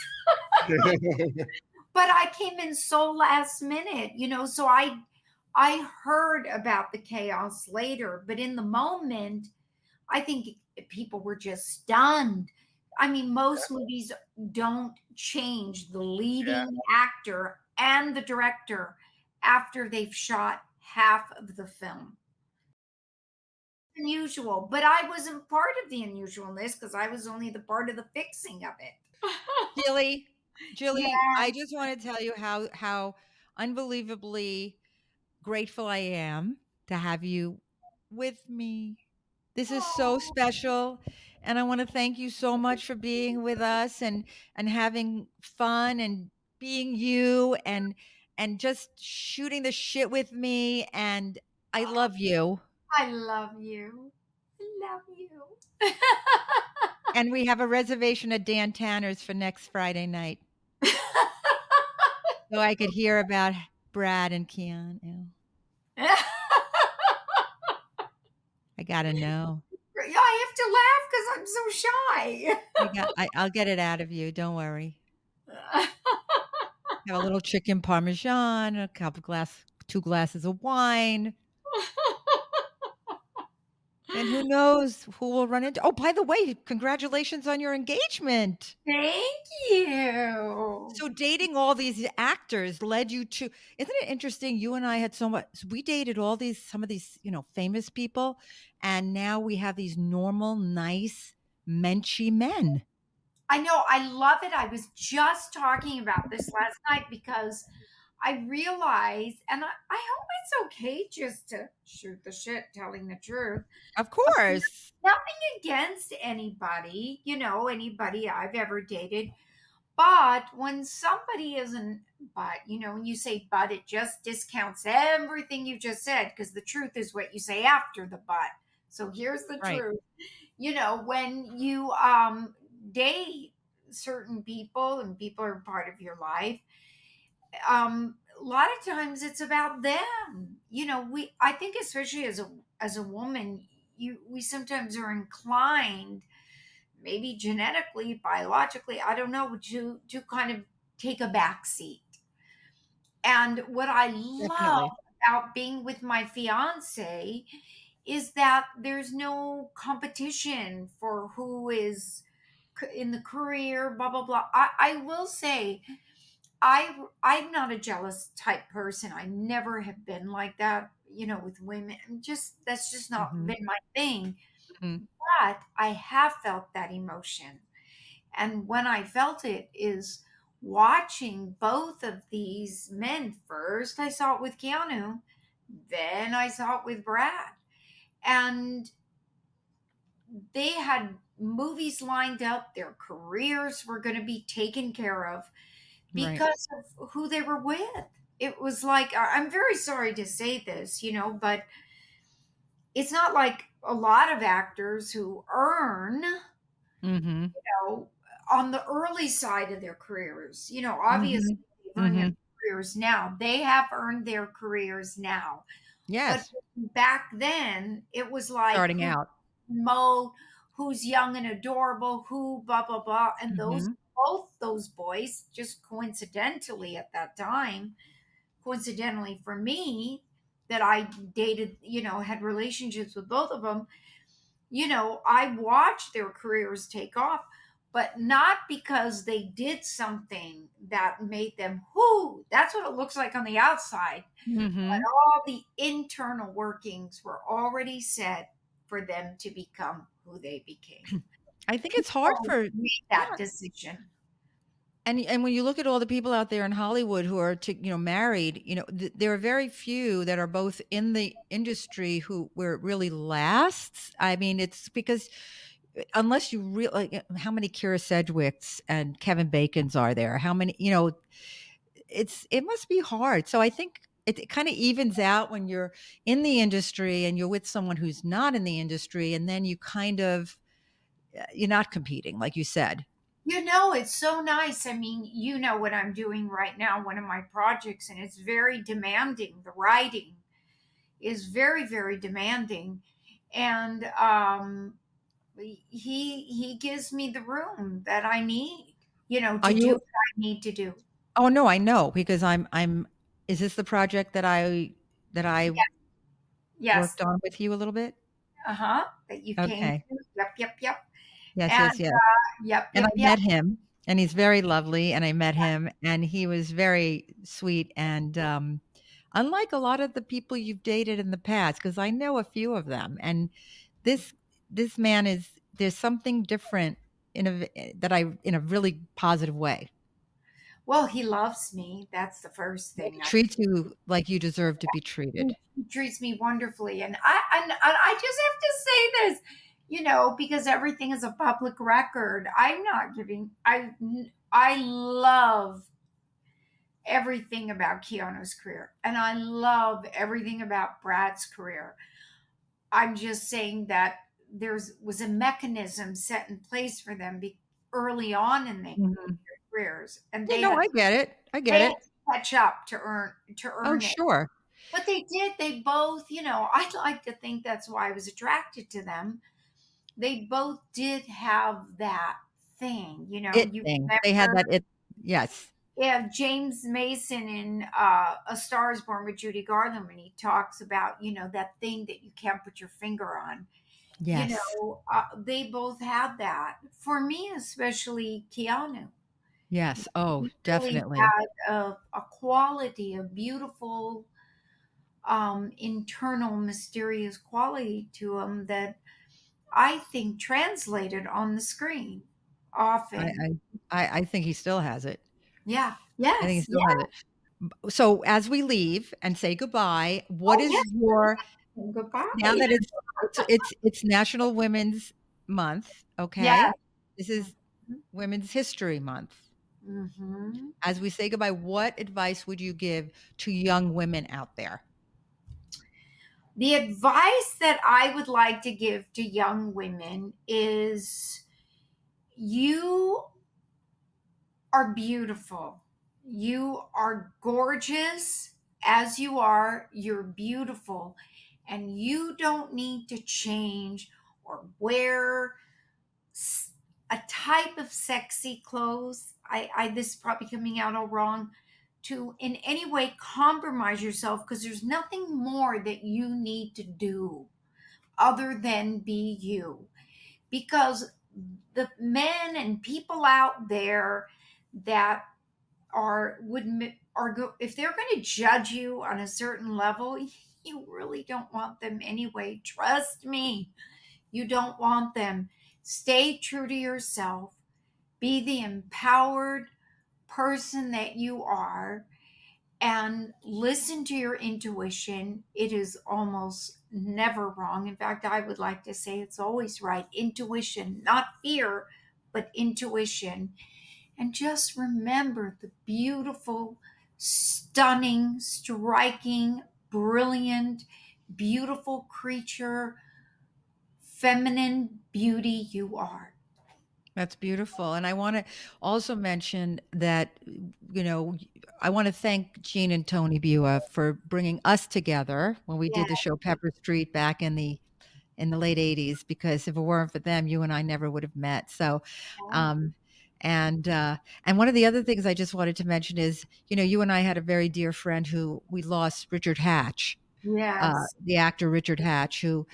S3: But I came in so last minute, so I heard about the chaos later, but in the moment, I think people were just stunned. I mean, most movies don't change the leading actor and the director after they've shot half of the film. Unusual, but I wasn't part of the unusualness because I was only the part of the fixing of it.
S2: Jilly,
S3: Yeah.
S2: I just want to tell you how unbelievably grateful I am to have you with me. This is so
S3: Oh,
S2: special, and I want to thank you so much for being with us and having fun and being you and just shooting the shit with me, and I love you.
S3: I love you. I love you.
S2: And we have a reservation at Dan Tanner's for next Friday night. So I could hear about Brad and Keanu. I gotta know.
S3: I have to laugh because I'm so shy.
S2: I'll get it out of you. Don't worry. Have a little chicken parmesan, two glasses of wine, and who knows who will run into. Oh, by the way, congratulations on your engagement.
S3: Thank you.
S2: So dating all these actors led you to, isn't it interesting? You and I had we dated some of these, famous people, and now we have these normal, nice, menschy men.
S3: I know. I love it. I was just talking about this last night because I realized, and I hope it's okay just to shoot the shit, telling the truth.
S2: Of course.
S3: Nothing against anybody, anybody I've ever dated. But when somebody isn't, when you say but, it just discounts everything you just said because the truth is what you say after the but. So here's the
S2: Right.
S3: truth. When you date certain people and people are part of your life, a lot of times it's about them. I think especially as a woman, we sometimes are inclined, maybe genetically, biologically, I don't know, to kind of take a back seat. And what I love
S2: Definitely.
S3: about being with my fiance is that there's no competition for who is in the career, blah blah blah. I will say I'm not a jealous type person. I never have been like that, with women. That's just not
S2: Mhm.
S3: been my thing.
S2: Mhm.
S3: But I have felt that emotion. And when I felt it is watching both of these men. First, I saw it with Keanu, then I saw it with Brad. And they had movies lined up, their careers were going to be taken care of
S2: Right.
S3: because of who they were with. It was like, I'm very sorry to say this, but it's not like a lot of actors who earn,
S2: Mhm.
S3: on the early side of their careers. Obviously
S2: Mhm.
S3: they've earned their
S2: Mhm.
S3: careers now. They have earned their careers now. But
S2: Yes.
S3: back then, it was like
S2: Starting
S3: who
S2: out.
S3: promote, who's young and adorable, who blah blah blah, and
S2: Mhm.
S3: both those boys, just coincidentally at that time, coincidentally for me, that I dated, had relationships with both of them. I watched their careers take off, but not because they did something that made them whoo. That's what it looks like on the outside.
S2: Hmm.
S3: But all the internal workings were already set for them to become who they became.
S2: I think it's hard
S3: People
S2: for,
S3: made
S2: yeah.
S3: that decision.
S2: And when you look at all the people out there in Hollywood who are married, there are very few that are both in the industry where it really lasts. I mean, it's because unless you really like, how many Kira Sedgwicks and Kevin Bacons are there? How many? It must be hard. So I think it kind of evens out when you're in the industry and you're with someone who's not in the industry, and then you're not competing, like you said.
S3: It's so nice. I mean, you know what I'm doing right now, one of my projects, and it's very demanding. The writing is very, very demanding. And he gives me the room that I need,
S2: Are
S3: to do
S2: you?
S3: what I need to do.
S2: Oh no, I know because I'm. Is this the project that I
S3: Yes, yes.
S2: worked on with you a little bit?
S3: Uh-huh. That you came
S2: Okay.
S3: to. Yep, yep, yep.
S2: Yes,
S3: And
S2: yes, yes.
S3: yep,
S2: And I
S3: yep, yep.
S2: met him, and he's very lovely, and I met him, and he was very sweet, and, unlike a lot of the people you've dated in the past, because I know a few of them, and this this man there's something different in a really positive way.
S3: Well, he loves me. That's the first
S2: He
S3: thing.
S2: treats you like you deserve to be treated.
S3: He treats me wonderfully, and I just have to say this, because everything is a public record. I'm not giving. I love everything about Keanu's career, and I love everything about Brad's career. I'm just saying that was a mechanism set in place for them early on in their
S2: Mhm.
S3: careers, and
S2: Yeah, no, I get it. I get
S3: they had
S2: it.
S3: to catch up to
S2: Oh,
S3: earn it.
S2: sure.
S3: But they did. They both, I'd like to think that's why I was attracted to them. They both did have that thing,
S2: It
S3: You
S2: thing. They had
S3: remember,
S2: that it yes.
S3: yeah, James Mason in A Star Is Born with Judy Garland when he talks about, that thing that you can't put your finger on.
S2: Yes.
S3: They both had that. For me, especially Keanu,
S2: Yes. Oh,
S3: he really
S2: definitely.
S3: had a quality, a beautiful internal mysterious quality to him that I think translated on the screen
S2: I
S3: often.
S2: I think he still has it.
S3: Yeah.
S2: I think he
S3: Yes.
S2: still has
S3: Yeah.
S2: it. So as we leave and say goodbye, what
S3: Oh,
S2: is
S3: yes.
S2: your now
S3: Goodbye.
S2: that it's National Women's Month, okay?
S3: Yes.
S2: This is Women's History Month.
S3: Mm-hmm.
S2: As we say goodbye, what advice would you give to young women out there?
S3: The advice that I would like to give to young women is you are beautiful. You are gorgeous as you are. You're beautiful. And you don't need to change or wear a type of sexy clothes. This is probably coming out all wrong to in any way compromise yourself because there's nothing more that you need to do other than be you. Because the men and people out there that if they're going to judge you on a certain level, you really don't want them anyway. Trust me, you don't want them. Stay true to yourself. Be the empowered person that you are and listen to your intuition. It is almost never wrong. In fact, I would like to say it's always right. Intuition, not fear, but intuition. And just remember the beautiful, stunning, striking, brilliant, beautiful creature, feminine beauty you are.
S2: That's beautiful. And I want to also mention that, I want to thank Gene and Tony Bua for bringing us together when we
S3: Yeah.
S2: did the show Pepper Street back in the late 80s, because if it weren't for them, you and I never would have met. So, um, and one of the other things I just wanted to mention is, you and I had a very dear friend who we lost, Richard Hatch,
S3: Yes.
S2: the actor Richard Hatch, who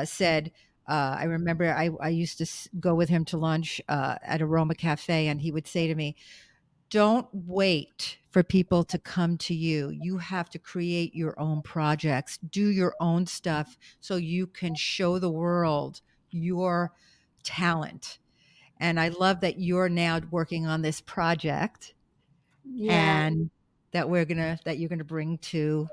S2: said, I remember I used to go with him to lunch at Aroma Cafe, and he would say to me, don't wait for people to come to you. You have to create your own projects, do your own stuff so you can show the world your talent. And I love that you're now working on this project
S3: Yeah.
S2: and that you're gonna bring to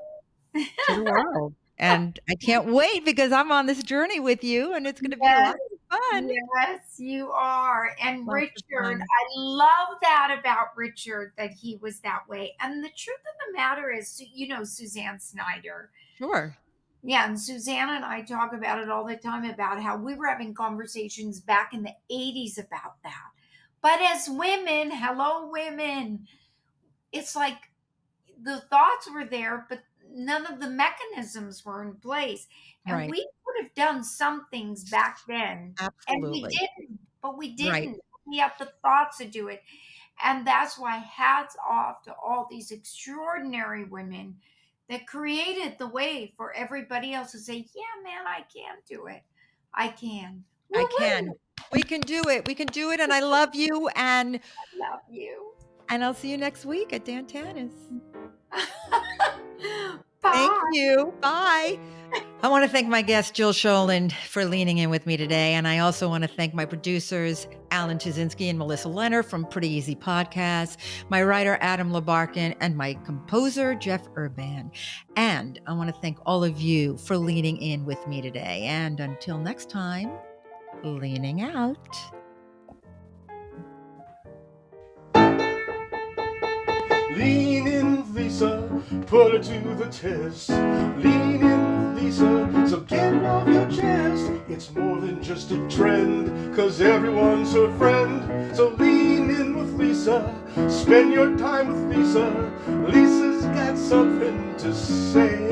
S2: the world. And I can't wait because I'm on this journey with you and it's gonna be a
S3: Yes.
S2: lot of fun.
S3: Yes, you are. And
S2: Lots of
S3: Richard,
S2: fun.
S3: I love that about Richard, that he was that way. And the truth of the matter is, you know, Suzanne Snyder.
S2: Sure.
S3: Yeah, and Suzanne and I talk about it all the time about how we were having conversations back in the 80s about that. But as women, hello, women, it's like the thoughts were there, but none of the mechanisms were in place. And
S2: Right.
S3: we could have done some things back then, and we
S2: Absolutely.
S3: didn't, but we
S2: Right.
S3: didn't. We had the thoughts to do it. And that's why hats off to all these extraordinary women that created the way for everybody else to say, yeah, man, I can do it. I can.
S2: I
S3: Woo-woo.
S2: can. We can do it. We can do it. And I love you. And
S3: Love you.
S2: I'll see you next week at Dan Tanis.
S3: Bye.
S2: Thank you. Bye. I want to thank my guest, Jill Schoelen, for leaning in with me today. And I also want to thank my producers, Alan Tuzinski and Melissa Leonard from Pretty Easy Podcasts, my writer, Adam Labarkin, and my composer, Jeff Urban. And I want to thank all of you for leaning in with me today. And until next time, leaning out.
S1: Lean in, Lisa, put her to the test. Lean in, Lisa, so get it off your chest. It's more than just a trend, cause everyone's her friend. So lean in with Lisa, spend your time with Lisa. Lisa's got something to say.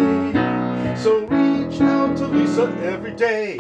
S1: So reach out to Lisa every day.